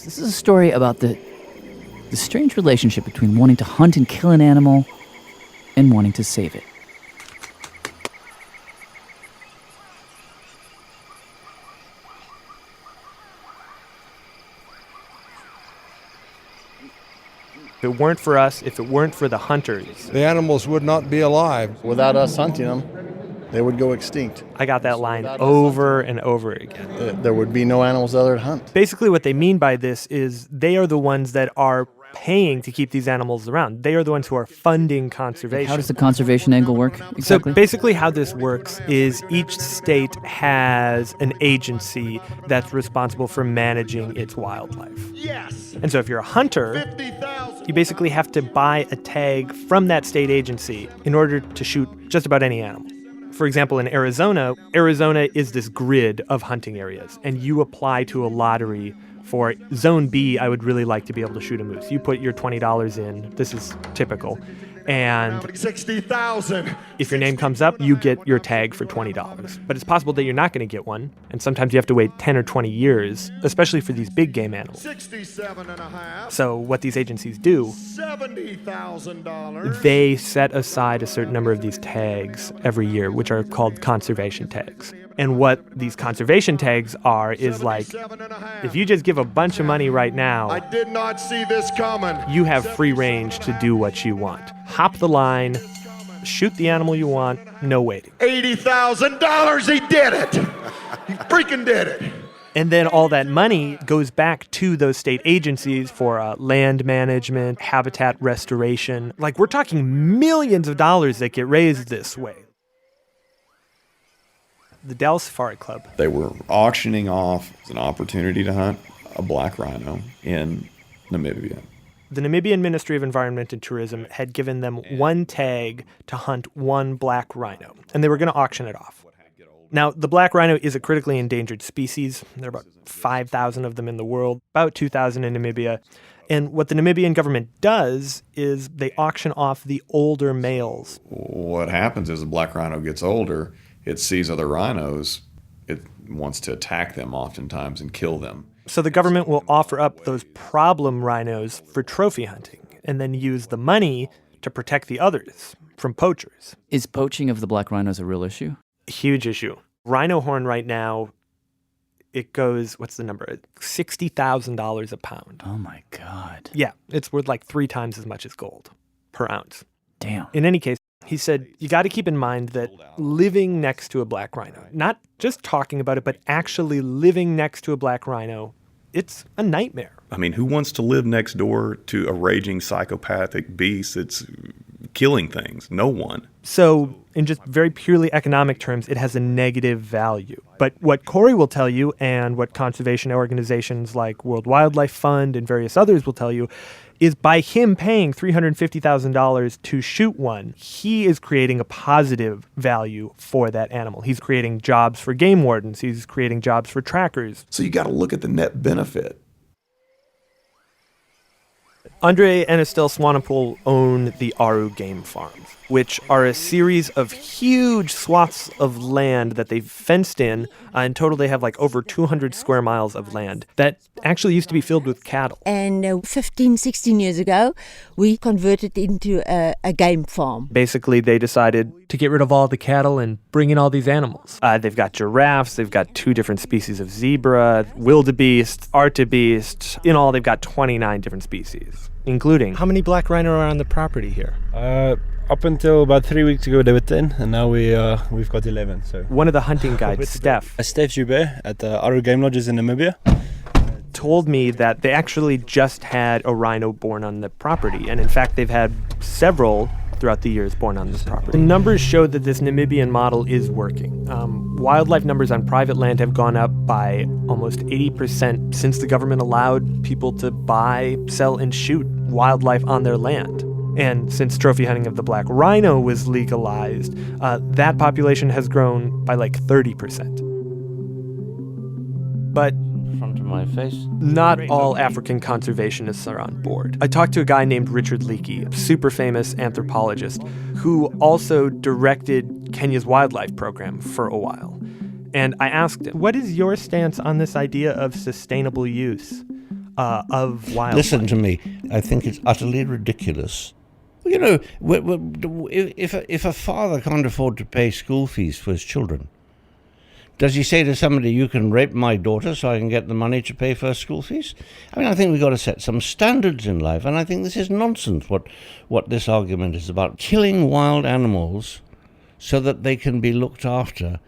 This is a story about the strange relationship between wanting to hunt and kill an animal and wanting to save it. If it weren't for us, if it weren't for the hunters, the animals would not be alive. Without us hunting them, they would go extinct. I got that line over and over again. There would be no animals other to hunt. Basically what they mean by this is they are the ones that are paying to keep these animals around. They are the ones who are funding conservation. How does the conservation angle work exactly? So basically how this works is each state has an agency that's responsible for managing its wildlife. Yes! And so if you're a hunter, you basically have to buy a tag from that state agency in order to shoot just about any animal. For example, in Arizona is this grid of hunting areas, and you apply to a lottery for Zone B. I would really like to be able to shoot a moose. You put your $20 in. This is typical. And 60,000. If your name comes up, you get your tag for $20. But it's possible that you're not going to get one, and sometimes you have to wait 10 or 20 years, especially for these big game animals. 67 and a half. So what these agencies do, $70,000. they set aside a certain number of these tags every year, which are called conservation tags. And what these conservation tags are is like, if you just give a bunch of money right now, I did not see this coming. You have free range to do what you want. Hop the line, shoot the animal you want, no waiting. $80,000, he did it. He freaking did it. And then all that money goes back to those state agencies for land management, habitat restoration. Like, we're talking millions of dollars that get raised this way. The Dallas Safari Club. They were auctioning off an opportunity to hunt a black rhino in Namibia. The Namibian Ministry of Environment and Tourism had given them one tag to hunt one black rhino, and they were going to auction it off. Now, the black rhino is a critically endangered species. There are about 5,000 of them in the world, about 2,000 in Namibia. And what the Namibian government does is they auction off the older males. What happens is the black rhino gets older, it sees other rhinos, it wants to attack them oftentimes and kill them. So the government will offer up those problem rhinos for trophy hunting and then use the money to protect the others from poachers. Is poaching of the black rhinos a real issue? Huge issue. Rhino horn right now, it goes, what's the number? $60,000 a pound. Oh my God. Yeah, it's worth like 3 times as much as gold per ounce. Damn. In any case, he said, you got to keep in mind that living next to a black rhino, not just talking about it, but actually living next to a black rhino, it's a nightmare. I mean, who wants to live next door to a raging psychopathic beast that's killing things? No one. So in just very purely economic terms, it has a negative value. But what Corey will tell you, and what conservation organizations like World Wildlife Fund and various others will tell you, is by him paying $350,000 to shoot one, he is creating a positive value for that animal. He's creating jobs for game wardens. He's creating jobs for trackers. So you got to look at the net benefit. Andre and Estelle Swanepoel own the Aru Game Farms, which are a series of huge swaths of land that they've fenced in. In total, they have like over 200 square miles of land that actually used to be filled with cattle. And 15, 16 years ago, we converted into a game farm. Basically, they decided to get rid of all the cattle and bring in all these animals. They've got giraffes, they've got 2 different species of zebra, wildebeest, artebeest. In all, they've got 29 different species, including... How many black rhino are on the property here? Up until about 3 weeks ago, there were 10, and now we've got 11. So one of the hunting guides, Steph Joubert at the Aru Game Lodges in Namibia, told me that they actually just had a rhino born on the property, and in fact, they've had several throughout the years born on this property. The numbers show that this Namibian model is working. Wildlife numbers on private land have gone up by almost 80% since the government allowed people to buy, sell, and shoot wildlife on their land. And since trophy hunting of the black rhino was legalized, that population has grown by like 30%. But front of my face. Not all African conservationists are on board. I talked to a guy named Richard Leakey, a super famous anthropologist, who also directed Kenya's wildlife program for a while. And I asked him, what is your stance on this idea of sustainable use of wildlife. Listen to me. I think it's utterly ridiculous. You know, if a father can't afford to pay school fees for his children, does he say to somebody, you can rape my daughter so I can get the money to pay for her school fees? I mean, I think we've got to set some standards in life, and I think this is nonsense, what this argument is about. Killing wild animals so that they can be looked after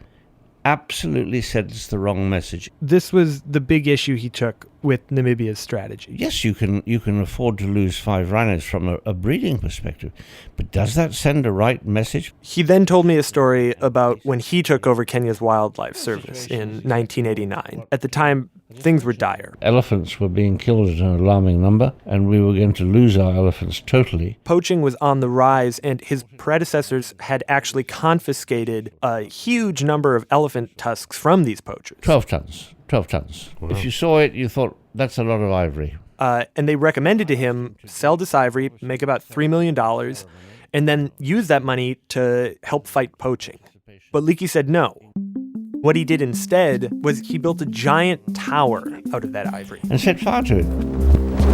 absolutely sends the wrong message. This was the big issue he took with Namibia's strategy. Yes, you can afford to lose 5 rhinos from a breeding perspective, but does that send a right message? He then told me a story about when he took over Kenya's Wildlife Service in 1989. At the time, things were dire. Elephants were being killed at an alarming number, and we were going to lose our elephants totally. Poaching was on the rise, and his predecessors had actually confiscated a huge number of elephant tusks from these poachers. 12 tons. 12 tons. Wow. If you saw it, you thought, that's a lot of ivory. And they recommended to him, sell this ivory, make about $3 million, and then use that money to help fight poaching. But Leakey said no. What he did instead was he built a giant tower out of that ivory. And set fire to it.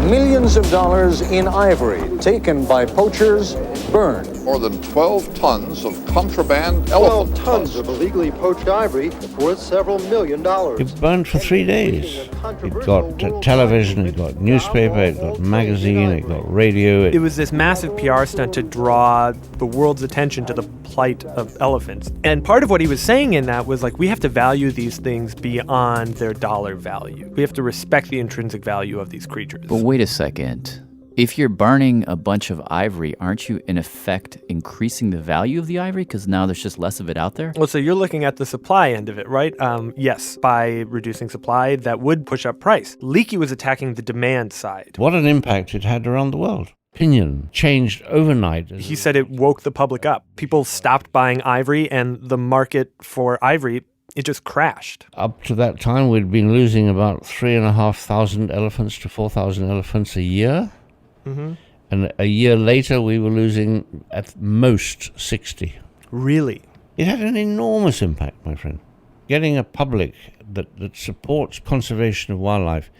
Millions of dollars in ivory taken by poachers, burned. More than 12 tons of contraband elephant 12 tons of illegally poached ivory worth several $1 million. It burned for 3 days. It got television, it got newspaper, it got magazine, it got radio. It was this massive PR stunt to draw the world's attention to the plight of elephants. And part of what he was saying in that was like, we have to value these things beyond their dollar value. We have to respect the intrinsic value of these creatures. But wait a second. If you're burning a bunch of ivory, aren't you in effect increasing the value of the ivory because now there's just less of it out there? Well, so you're looking at the supply end of it, right? Yes, by reducing supply, that would push up price. Leakey was attacking the demand side. What an impact it had around the world. Opinion changed overnight. He said it woke the public up. People stopped buying ivory, and the market for ivory, it just crashed. Up to that time, we'd been losing about 3,500 elephants to 4,000 elephants a year. Mm-hmm. And a year later, we were losing at most 60. Really? It had an enormous impact, my friend. Getting a public that supports conservation of wildlife,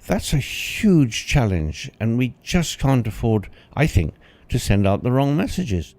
that's a huge challenge, and we just can't afford, I think, to send out the wrong messages.